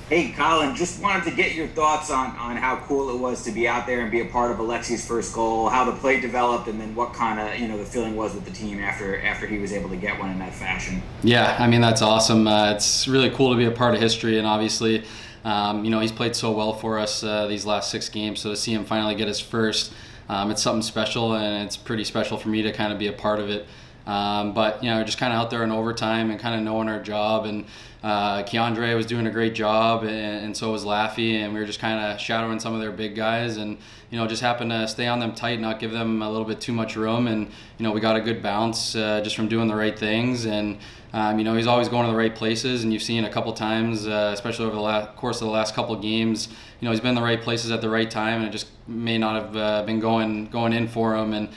Hey, Colin, just wanted to get your thoughts on how cool it was to be out there and be a part of Alexi's first goal, how the play developed, and then what kind of, the feeling was with the team after he was able to get one in that fashion. Yeah, I mean, that's awesome. It's really cool to be a part of history, and obviously, he's played so well for us these last 6 games. So to see him finally get his first, it's something special, and it's pretty special for me to kind of be a part of it. But just kind of out there in overtime and kind of knowing our job, and Keandre was doing a great job, and so was Laffy, and we were just kind of shadowing some of their big guys, and just happened to stay on them tight, not give them a little bit too much room, and we got a good bounce just from doing the right things, and he's always going to the right places, and you've seen a couple times, especially over the course of the last couple of games, he's been in the right places at the right time, and it just may not have been going in for him, and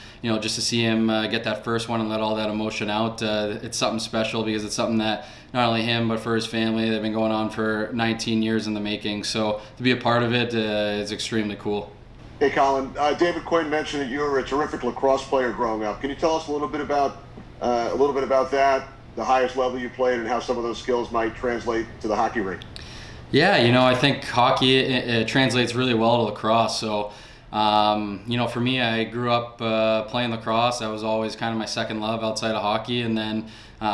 just to see him get that first one and let all that emotion out, it's something special because it's something that not only him but for his family, they've been going on for 19 years in the making. So to be a part of it is extremely cool. Hey, Colin. David Quinn mentioned that you were a terrific lacrosse player growing up. Can you tell us a little bit about that, the highest level you played, and how some of those skills might translate to the hockey rink? Yeah, I think hockey it translates really well to lacrosse. So, for me, I grew up playing lacrosse. That was always kind of my second love outside of hockey, and then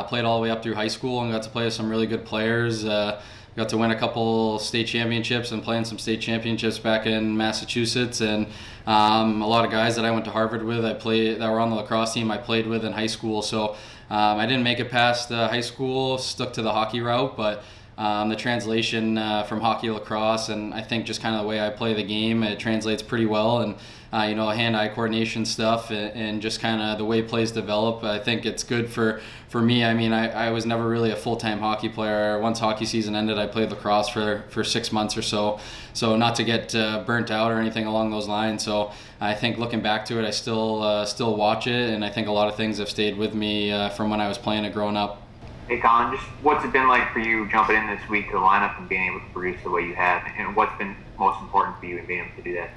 played all the way up through high school and got to play with some really good players. Got to win a couple state championships and play in some state championships back in Massachusetts, and a lot of guys that I went to Harvard with, that were on the lacrosse team, I played with in high school. So I didn't make it past high school, stuck to the hockey route, but the translation from hockey to lacrosse, and I think just kind of the way I play the game, it translates pretty well. And hand-eye coordination stuff, and just kind of the way plays develop, I think it's good for me. I mean, I was never really a full-time hockey player. Once hockey season ended, I played lacrosse for 6 months or so. So not to get burnt out or anything along those lines. So I think looking back to it, I still watch it, and I think a lot of things have stayed with me from when I was playing it growing up. Hey Colin, just what's it been like for you jumping in this week to the lineup and being able to produce the way you have, and what's been most important for you in being able to do that?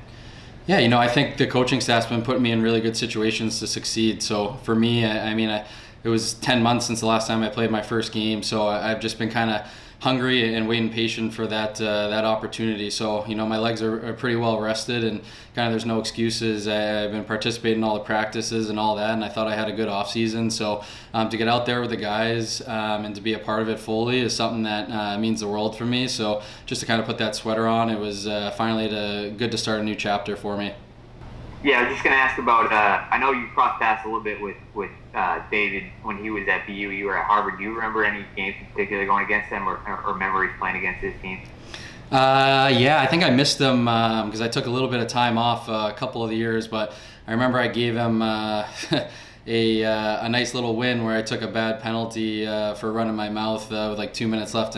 Yeah, I think the coaching staff's been putting me in really good situations to succeed. So for me, it was 10 months since the last time I played my first game, so I've just been kind of hungry and waiting patient for that opportunity. So my legs are pretty well rested, and kind of there's no excuses. I've been participating in all the practices and all that, and I thought I had a good off season. So to get out there with the guys and to be a part of it fully is something that means the world for me. So just to kind of put that sweater on, it was finally good to start a new chapter for me. Yeah, I was just going to ask about. I know you crossed paths a little bit with David when he was at BU. You were at Harvard. Do you remember any games in particular going against them, or memories playing against his team? Yeah, I think I missed them because I took a little bit of time off a couple of the years, but I remember I gave him a nice little win where I took a bad penalty for running my mouth with like 2 minutes left in a